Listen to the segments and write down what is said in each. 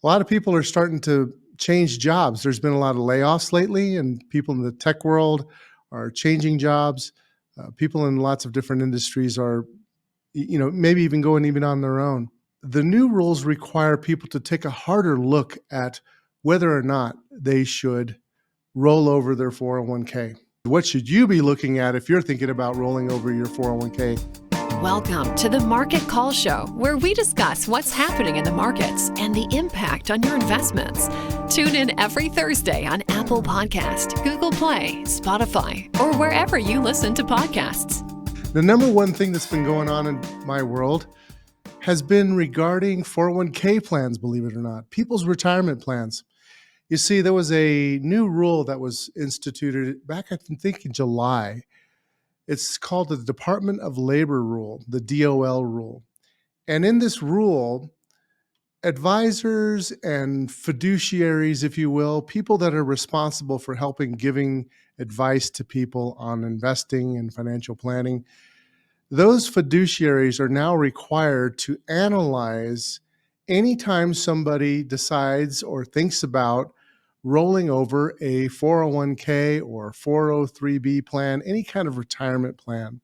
A lot of people are starting to change jobs. There's been a lot of layoffs lately, and people in the tech world are changing jobs. People in lots of different industries are, maybe even going even on their own. The new rules require people to take a harder look at whether or not they should roll over their 401k. What should you be looking at if you're thinking about rolling over your 401k? Welcome to the Market Call Show, where we discuss what's happening in the markets and the impact on your investments. Tune in every Thursday on Apple Podcast, Google Play, Spotify, or wherever you listen to podcasts. The number one thing that's been going on in my world has been regarding 401k plans, believe it or not, people's retirement plans. You see, there was a new rule that was instituted back, I think, in July. It's called the Department of Labor Rule, the DOL rule. And in this rule, advisors and fiduciaries, if you will, people that are responsible for giving advice to people on investing and financial planning, those fiduciaries are now required to analyze anytime somebody decides or thinks about rolling over a 401k or 403b plan, any kind of retirement plan.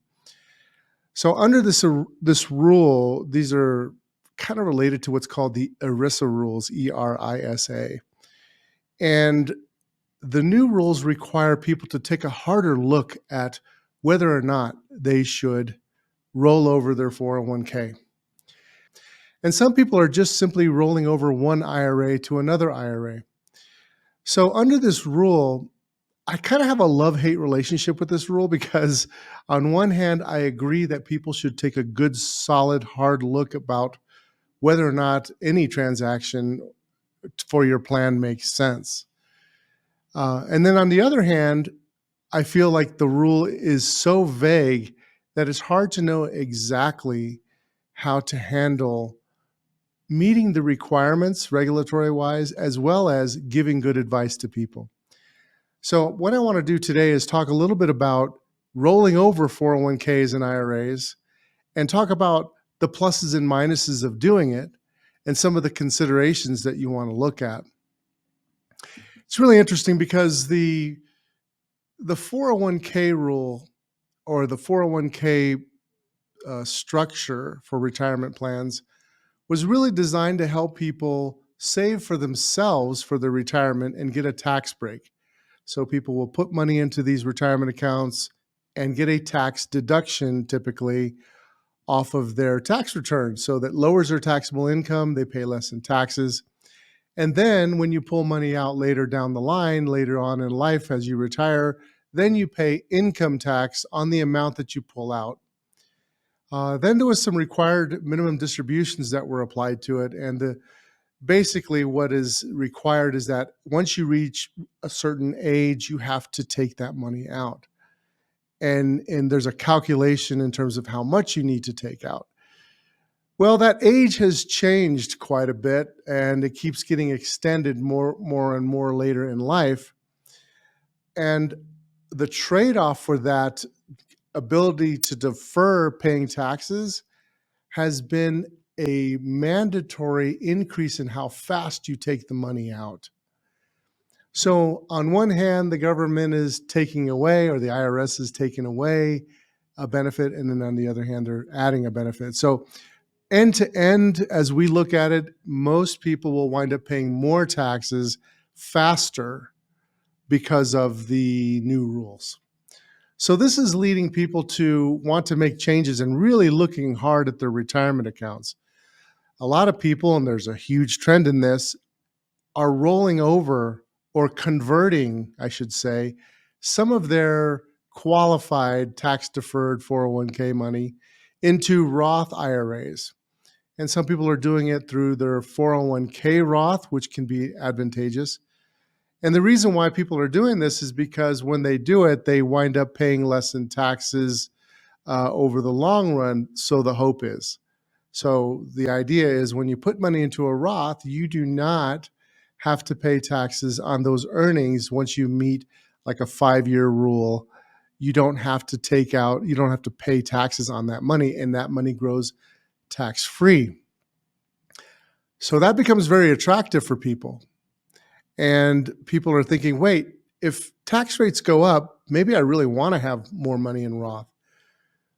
So under this rule, these are kind of related to what's called the ERISA rules, ERISA. And the new rules require people to take a harder look at whether or not they should roll over their 401k. And some people are just simply rolling over one IRA to another IRA. So under this rule, I kind of have a love-hate relationship with this rule because on one hand, I agree that people should take a good, solid, hard look about whether or not any transaction for your plan makes sense. And then on the other hand, I feel like the rule is so vague that it's hard to know exactly how to handle meeting the requirements regulatory-wise, as well as giving good advice to people. So what I want to do today is talk a little bit about rolling over 401ks and IRAs and talk about the pluses and minuses of doing it and some of the considerations that you want to look at. It's really interesting because the 401k rule or the 401k structure for retirement plans was really designed to help people save for themselves for their retirement and get a tax break. So people will put money into these retirement accounts and get a tax deduction typically off of their tax return. So that lowers their taxable income, they pay less in taxes. And then when you pull money out later down the line, later on in life as you retire, then you pay income tax on the amount that you pull out. Then there was some required minimum distributions that were applied to it. And basically what is required is that once you reach a certain age, you have to take that money out. And there's a calculation in terms of how much you need to take out. Well, that age has changed quite a bit, and it keeps getting extended more and more later in life. And the trade-off for that ability to defer paying taxes has been a mandatory increase in how fast you take the money out. So on one hand, the government is taking away, or the IRS is taking away a benefit, and then on the other hand, they're adding a benefit. So end to end, as we look at it, most people will wind up paying more taxes faster because of the new rules. So this is leading people to want to make changes and really looking hard at their retirement accounts. A lot of people, and there's a huge trend in this, are rolling over or converting, I should say, some of their qualified tax-deferred 401k money into Roth IRAs. And some people are doing it through their 401k Roth, which can be advantageous. And the reason why people are doing this is because when they do it, they wind up paying less in taxes over the long run, so the hope is. So the idea is when you put money into a Roth, you do not have to pay taxes on those earnings once you meet like a 5-year rule. You don't have to pay taxes on that money, and that money grows tax-free. So that becomes very attractive for people. And people are thinking, wait, if tax rates go up, maybe I really want to have more money in Roth.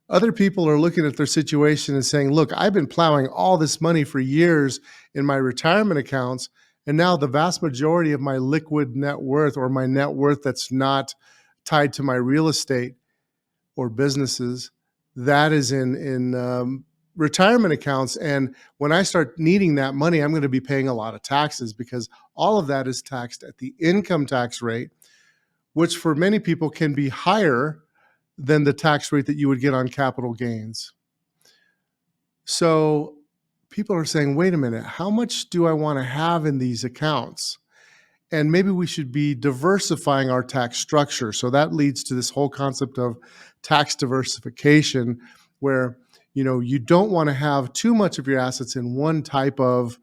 Other people are looking at their situation and saying, look, I've been plowing all this money for years in my retirement accounts, and now the vast majority of my liquid net worth, or my net worth that's not tied to my real estate or businesses, that is in retirement accounts. And when I start needing that money, I'm going to be paying a lot of taxes, because all of that is taxed at the income tax rate, which for many people can be higher than the tax rate that you would get on capital gains. So people are saying, wait a minute, how much do I want to have in these accounts? And maybe we should be diversifying our tax structure. So that leads to this whole concept of tax diversification, where you don't want to have too much of your assets in one type of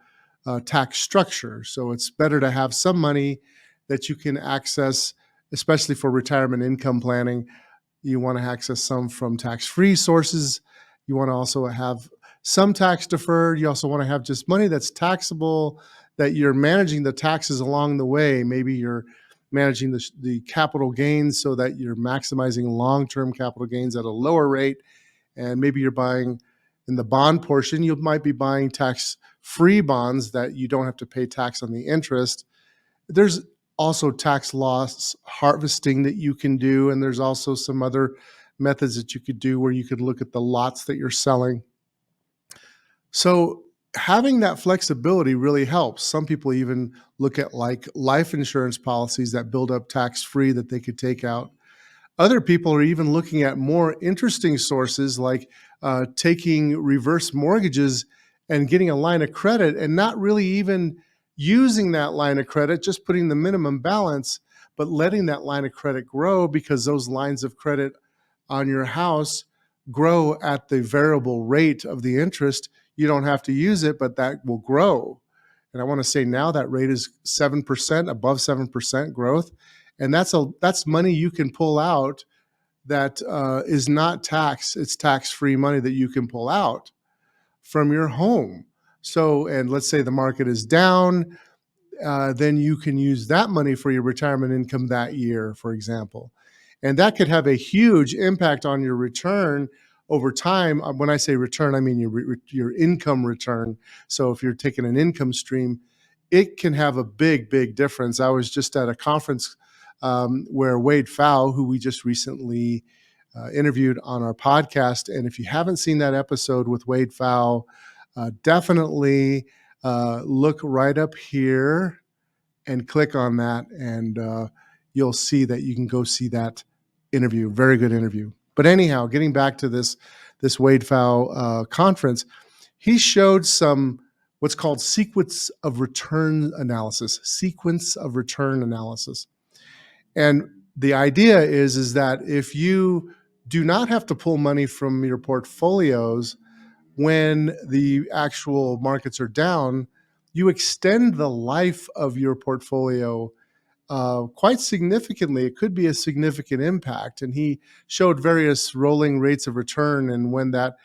tax structure. So it's better to have some money that you can access, especially for retirement income planning. You want to access some from tax-free sources. You want to also have some tax deferred. You also want to have just money that's taxable, that you're managing the taxes along the way. Maybe you're managing the capital gains so that you're maximizing long-term capital gains at a lower rate. And maybe you're buying, in the bond portion, you might be buying tax-free bonds that you don't have to pay tax on the interest. There's also tax loss harvesting that you can do. And there's also some other methods that you could do where you could look at the lots that you're selling. So having that flexibility really helps. Some people even look at like life insurance policies that build up tax-free that they could take out. Other people are even looking at more interesting sources like taking reverse mortgages and getting a line of credit and not really even using that line of credit, just putting the minimum balance, but letting that line of credit grow, because those lines of credit on your house grow at the variable rate of the interest. You don't have to use it, but that will grow. And I want to say now that rate is 7%, above 7% growth. And that's money you can pull out that is not taxed. It's tax-free money that you can pull out from your home. So, and let's say the market is down, then you can use that money for your retirement income that year, for example. And that could have a huge impact on your return over time. When I say return, I mean your income return. So if you're taking an income stream, it can have a big, big difference. I was just at a conference where Wade Pfau, who we just recently interviewed on our podcast, and if you haven't seen that episode with Wade Pfau, definitely look right up here and click on that, and you'll see that you can go see that interview. Very good interview. But anyhow, getting back to this Wade Pfau conference, he showed some what's called sequence of return analysis. And the idea is that if you do not have to pull money from your portfolios when the actual markets are down, you extend the life of your portfolio quite significantly. It could be a significant impact. And he showed various rolling rates of return and when that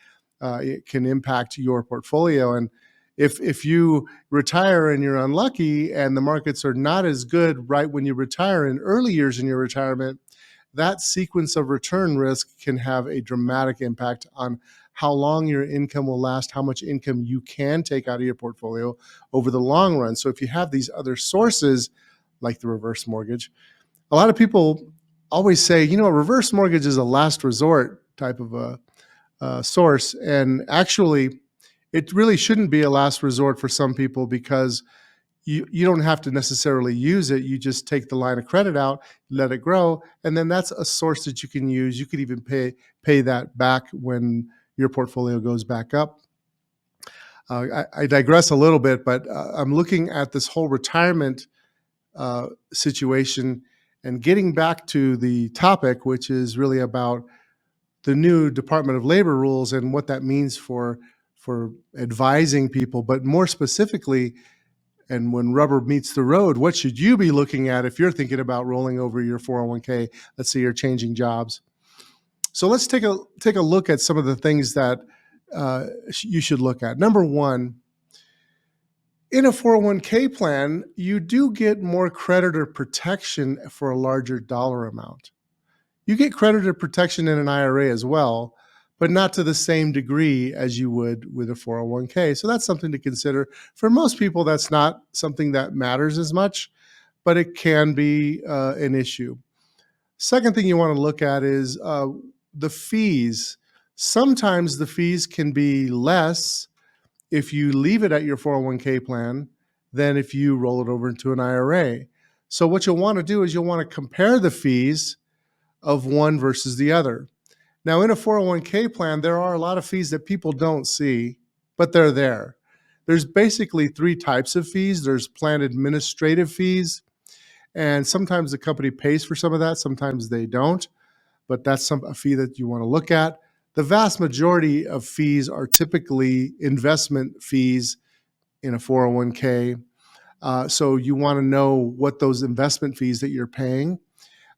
it can impact your portfolio. And if you retire and you're unlucky and the markets are not as good right when you retire in early years in your retirement, that sequence of return risk can have a dramatic impact on how long your income will last, how much income you can take out of your portfolio over the long run. So if you have these other sources, like the reverse mortgage, a lot of people always say, a reverse mortgage is a last resort type of a source. And actually, it really shouldn't be a last resort for some people, because you don't have to necessarily use it. You just take the line of credit out, let it grow, and then that's a source that you can use. You could even pay that back when your portfolio goes back up. I digress a little bit, but I'm looking at this whole retirement situation and getting back to the topic, which is really about the new Department of Labor rules and what that means for advising people, but more specifically, and when rubber meets the road, what should you be looking at if you're thinking about rolling over your 401k? Let's say you're changing jobs. So let's take a look at some of the things that you should look at. Number one, In a 401k plan, you do get more creditor protection for a larger dollar amount. You get creditor protection in an IRA as well, but not to the same degree as you would with a 401k. So that's something to consider. For most people, that's not something that matters as much, but it can be an issue. Second thing you want to look at is the fees. Sometimes the fees can be less if you leave it at your 401k plan than if you roll it over into an IRA. So what you'll want to do is you'll want to compare the fees of one versus the other. Now, in a 401k plan, there are a lot of fees that people don't see, but they're there. There's basically three types of fees. There's plan administrative fees, and sometimes the company pays for some of that, sometimes they don't, but that's a fee that you want to look at. The vast majority of fees are typically investment fees in a 401k. So you want to know what those investment fees that you're paying.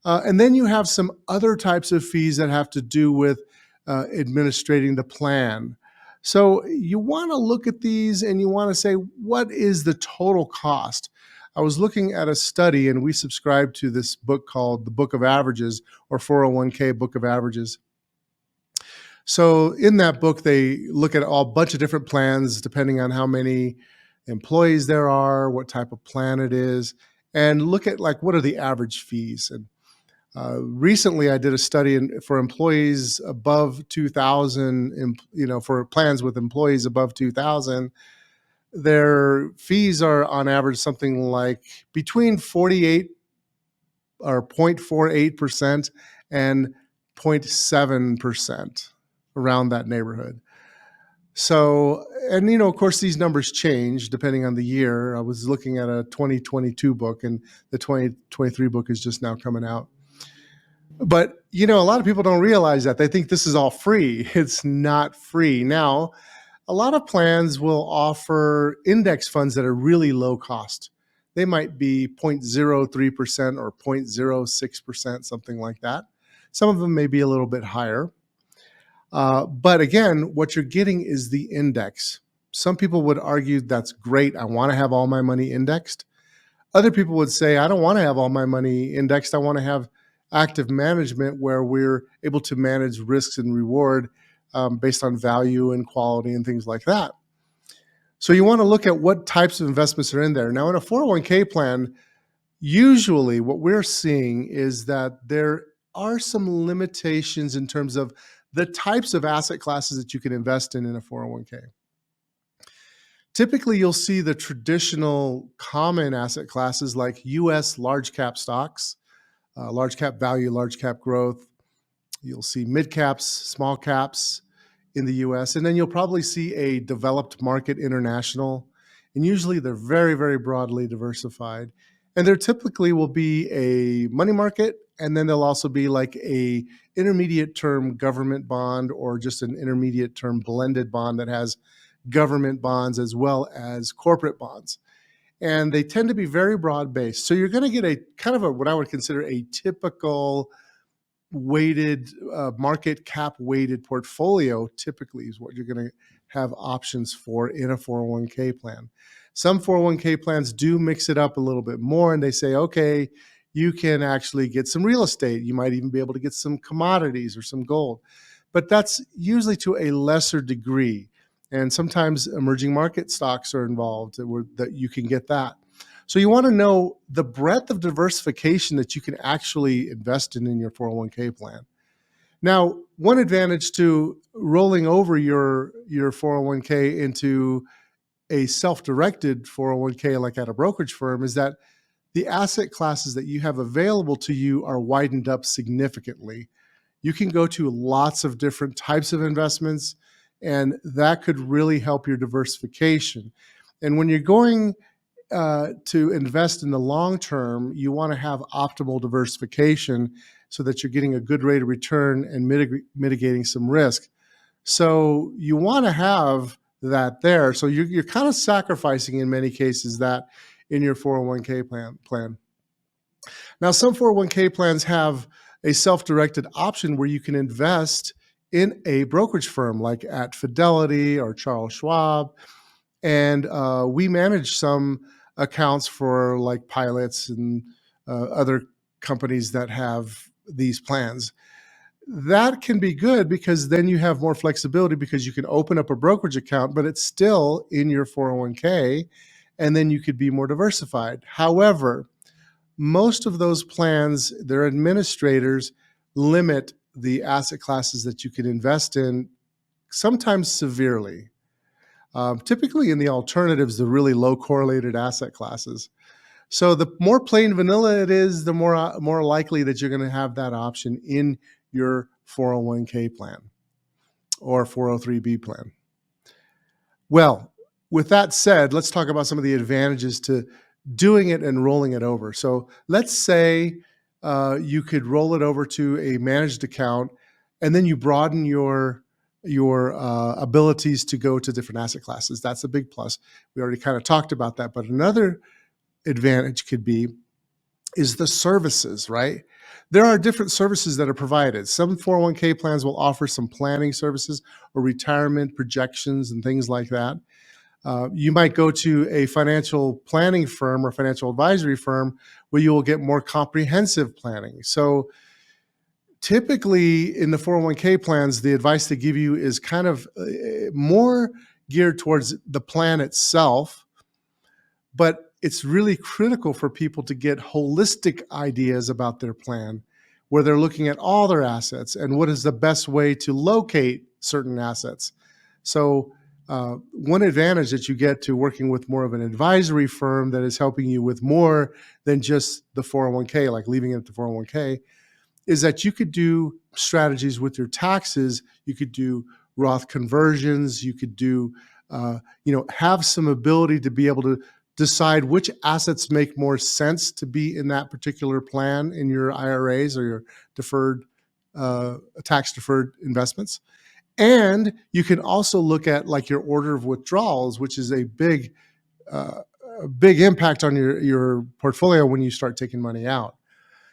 And then you have some other types of fees that have to do with administrating the plan. So you want to look at these and you want to say, what is the total cost? I was looking at a study, and we subscribe to this book called The Book of Averages, or 401k Book of Averages. So in that book, they look at a bunch of different plans depending on how many employees there are, what type of plan it is, and look at like what are the average fees. And recently, I did a study for employees above 2,000. For plans with employees above 2,000, their fees are on average something like between 48 or 0.48% and 0.7%, around that neighborhood. So, and of course, these numbers change depending on the year. I was looking at a 2022 book, and the 2023 book is just now coming out. But, a lot of people don't realize that. They think this is all free. It's not free. Now, a lot of plans will offer index funds that are really low cost. They might be 0.03% or 0.06%, something like that. Some of them may be a little bit higher. But again, what you're getting is the index. Some people would argue that's great. I want to have all my money indexed. Other people would say, I don't want to have all my money indexed. I want to have active management where we're able to manage risks and reward based on value and quality and things like that. So you want to look at what types of investments are in there. Now, in a 401k plan, usually what we're seeing is that there are some limitations in terms of the types of asset classes that you can invest in a 401k. Typically, you'll see the traditional common asset classes like US large cap stocks, large cap value, large cap growth. You'll see mid caps, small caps in the US, and then you'll probably see a developed market international. And usually they're very, very broadly diversified. And there typically will be a money market, and then there'll also be like a intermediate term government bond, or just an intermediate term blended bond that has government bonds as well as corporate bonds. And they tend to be very broad based. So you're going to get a kind of what I would consider a typical weighted market cap weighted portfolio. Typically is what you're going to have options for in a 401k plan. Some 401k plans do mix it up a little bit more, and they say, okay, you can actually get some real estate. You might even be able to get some commodities or some gold, but that's usually to a lesser degree. And sometimes emerging market stocks are involved that you can get that. So you want to know the breadth of diversification that you can actually invest in your 401k plan. Now, one advantage to rolling over your 401k into a self-directed 401k like at a brokerage firm is that the asset classes that you have available to you are widened up significantly. You can go to lots of different types of investments, and that could really help your diversification. And when you're going to invest in the long term, you want to have optimal diversification so that you're getting a good rate of return and mitigating some risk. So you want to have that there. So you're kind of sacrificing in many cases that in your 401k plan. Now, some 401k plans have a self-directed option where you can invest in a brokerage firm like at Fidelity or Charles Schwab And we manage some accounts for like pilots and other companies that have these plans. That can be good because then you have more flexibility because you can open up a brokerage account, but it's still in your 401k, and then you could be more diversified. However, most of those plans, their administrators limit the asset classes that you can invest in, sometimes severely. Typically in the alternatives, the really low correlated asset classes. So the more plain vanilla it is, the more likely that you're going to have that option in your 401k plan or 403b plan. Well, with that said, let's talk about some of the advantages to doing it and rolling it over. So let's say you could roll it over to a managed account, and then you broaden your abilities to go to different asset classes. That's a big plus. We already kind of talked about that, but another advantage could be is the services, right? There are different services that are provided. Some 401k plans will offer some planning services or retirement projections and things like that. You might go to a financial planning firm or financial advisory firm where you will get more comprehensive planning. So typically in the 401k plans, the advice they give you is kind of more geared towards the plan itself, but it's really critical for people to get holistic ideas about their plan, where they're looking at all their assets and what is the best way to locate certain assets. So one advantage that you get to working with more of an advisory firm that is helping you with more than just the 401k, like leaving it at the 401k, is that you could do strategies with your taxes. You could do Roth conversions. You could do, have some ability to be able to decide which assets make more sense to be in that particular plan in your IRAs or your deferred, tax deferred investments. And you can also look at like your order of withdrawals, which is a big impact on your portfolio when you start taking money out.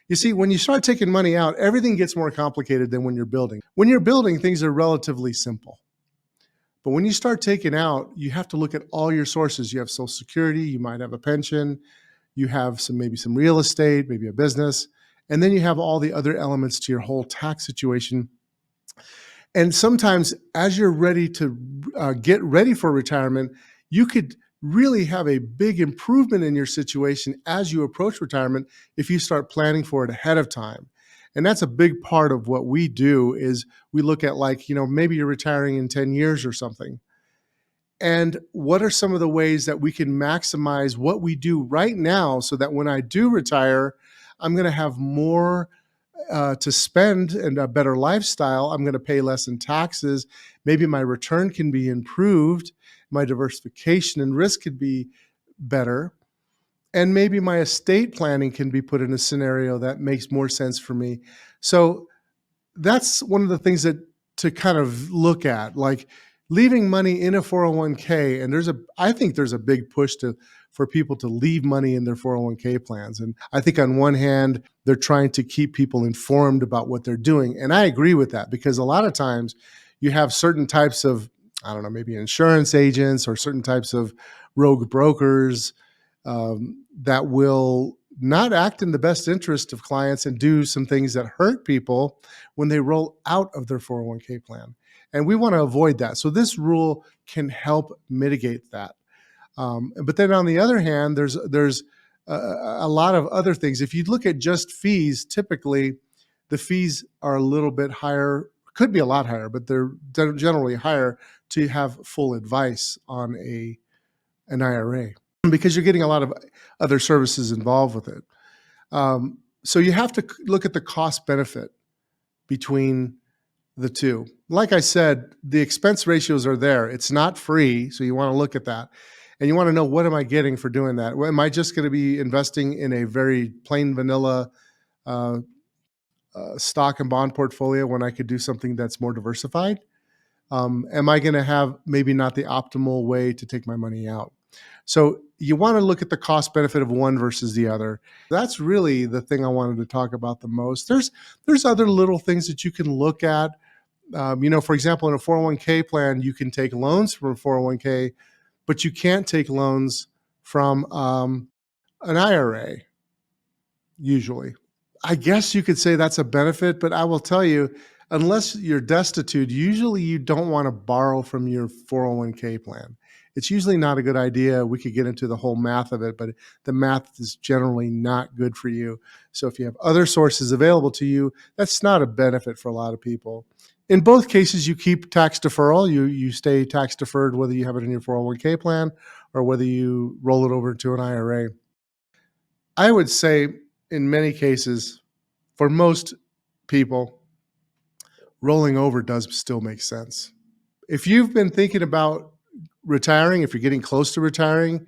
You see, when you start taking money out, everything gets more complicated than when you're building. When you're building, things are relatively simple. But when you start taking out, you have to look at all your sources. You have Social Security, you might have a pension, you have maybe some real estate, maybe a business, and then you have all the other elements to your whole tax situation. And sometimes as you're ready to get ready for retirement, you could really have a big improvement in your situation as you approach retirement if you start planning for it ahead of time. And that's a big part of what we do is we look at maybe you're retiring in 10 years or something. And what are some of the ways that we can maximize what we do right now so that when I do retire, I'm going to have more to spend and a better lifestyle. I'm going to pay less in taxes. Maybe my return can be improved. My diversification and risk could be better. And maybe my estate planning can be put in a scenario that makes more sense for me. So that's one of the things that to kind of look at, like leaving money in a 401k. And I think there's a big push for people to leave money in their 401k plans. And I think on one hand, they're trying to keep people informed about what they're doing. And I agree with that because a lot of times you have certain types of, I don't know, maybe insurance agents or certain types of rogue brokers that will not act in the best interest of clients and do some things that hurt people when they roll out of their 401k plan. And we want to avoid that. So this rule can help mitigate that. But then on the other hand, there's a lot of other things. If you look at just fees, typically the fees are a little bit higher, could be a lot higher, but they're generally higher to have full advice on an IRA because you're getting a lot of other services involved with it. So you have to look at the cost benefit between the two. Like I said, the expense ratios are there. It's not free, so you want to look at that. And you want to know, what am I getting for doing that? Well, am I just going to be investing in a very plain vanilla stock and bond portfolio when I could do something that's more diversified? Am I going to have maybe not the optimal way to take my money out? So you want to look at the cost benefit of one versus the other. That's really the thing I wanted to talk about the most. There's other little things that you can look at. For example, in a 401k plan, you can take loans from a 401k but you can't take loans from an IRA, usually. I guess you could say that's a benefit, but I will tell you, unless you're destitute, usually you don't want to borrow from your 401k plan. It's usually not a good idea. We could get into the whole math of it, but the math is generally not good for you. So if you have other sources available to you, that's not a benefit for a lot of people. In both cases, you keep tax deferral. You stay tax deferred, whether you have it in your 401k plan or whether you roll it over into an IRA. I would say in many cases, for most people, rolling over does still make sense. If you've been thinking about retiring, if you're getting close to retiring,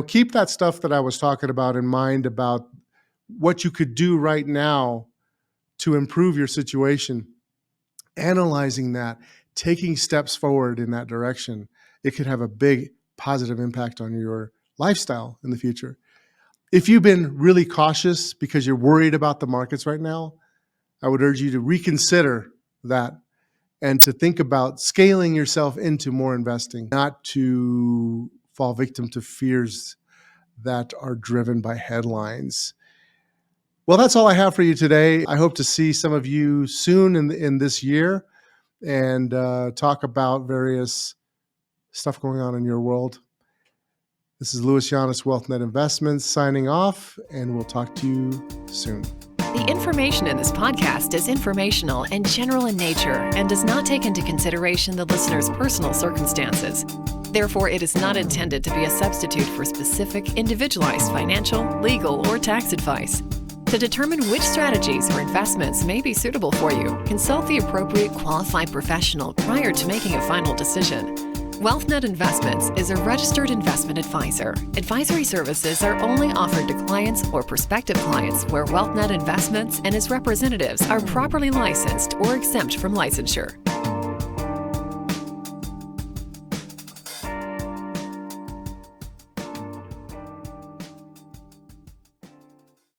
keep that stuff that I was talking about in mind about what you could do right now to improve your situation, analyzing that, taking steps forward in that direction. It could have a big positive impact on your lifestyle in the future. If you've been really cautious because you're worried about the markets right now, I would urge you to reconsider that and to think about scaling yourself into more investing, not to fall victim to fears that are driven by headlines. Well, that's all I have for you today. I hope to see some of you soon in this year and talk about various stuff going on in your world. This is Louis Llanes, WealthNet Investments, signing off, and we'll talk to you soon. The information in this podcast is informational and general in nature and does not take into consideration the listener's personal circumstances. Therefore, it is not intended to be a substitute for specific, individualized financial, legal, or tax advice. To determine which strategies or investments may be suitable for you, consult the appropriate qualified professional prior to making a final decision. WealthNet Investments is a registered investment advisor. Advisory services are only offered to clients or prospective clients where WealthNet Investments and its representatives are properly licensed or exempt from licensure.